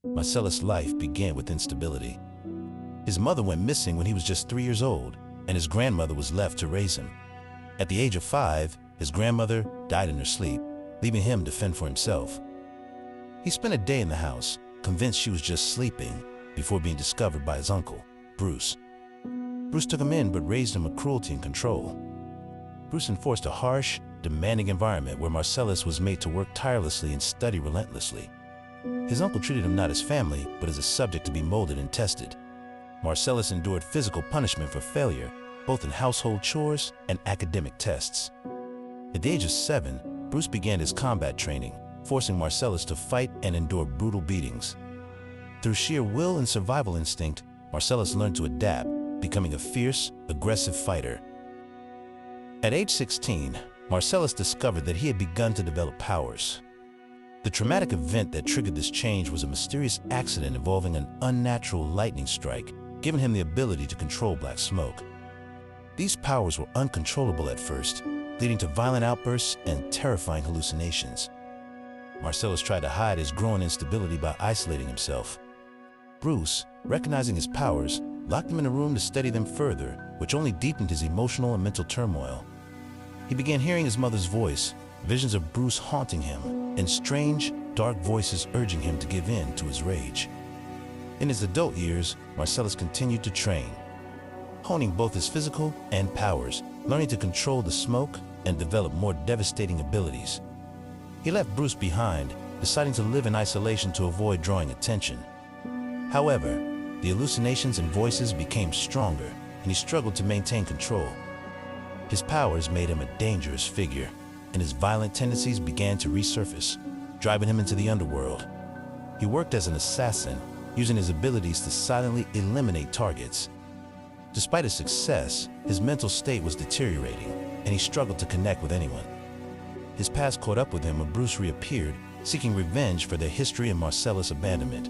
Marcellus' life began with instability. His mother went missing when he was just 3 years old, and his grandmother was left to raise him. At the age of 5, his grandmother died in her sleep, leaving him to fend for himself. He spent a day in the house, convinced she was just sleeping, before being discovered by his uncle, Bruce. Bruce took him in but raised him with cruelty and control. Bruce enforced a harsh, demanding environment where Marcellus was made to work tirelessly and study relentlessly. His uncle treated him not as family, but as a subject to be molded and tested. Marcellus endured physical punishment for failure, both in household chores and academic tests. At the age of 7, Bruce began his combat training, forcing Marcellus to fight and endure brutal beatings. Through sheer will and survival instinct, Marcellus learned to adapt, becoming a fierce, aggressive fighter. At age 16, Marcellus discovered that he had begun to develop powers. The traumatic event that triggered this change was a mysterious accident involving an unnatural lightning strike, giving him the ability to control black smoke. These powers were uncontrollable at first, leading to violent outbursts and terrifying hallucinations. Marcellus tried to hide his growing instability by isolating himself. Bruce, recognizing his powers, locked him in a room to study them further, which only deepened his emotional and mental turmoil. He began hearing his mother's voice, visions of Bruce haunting him, and strange, dark voices urging him to give in to his rage. In his adult years, Marcellus continued to train, honing both his physical and powers, learning to control the smoke and develop more devastating abilities. He left Bruce behind, deciding to live in isolation to avoid drawing attention. However, the hallucinations and voices became stronger, and he struggled to maintain control. His powers made him a dangerous figure, and his violent tendencies began to resurface, driving him into the underworld. He worked as an assassin, using his abilities to silently eliminate targets. Despite his success, his mental state was deteriorating, and he struggled to connect with anyone. His past caught up with him when Bruce reappeared, seeking revenge for their history and Marcellus' abandonment.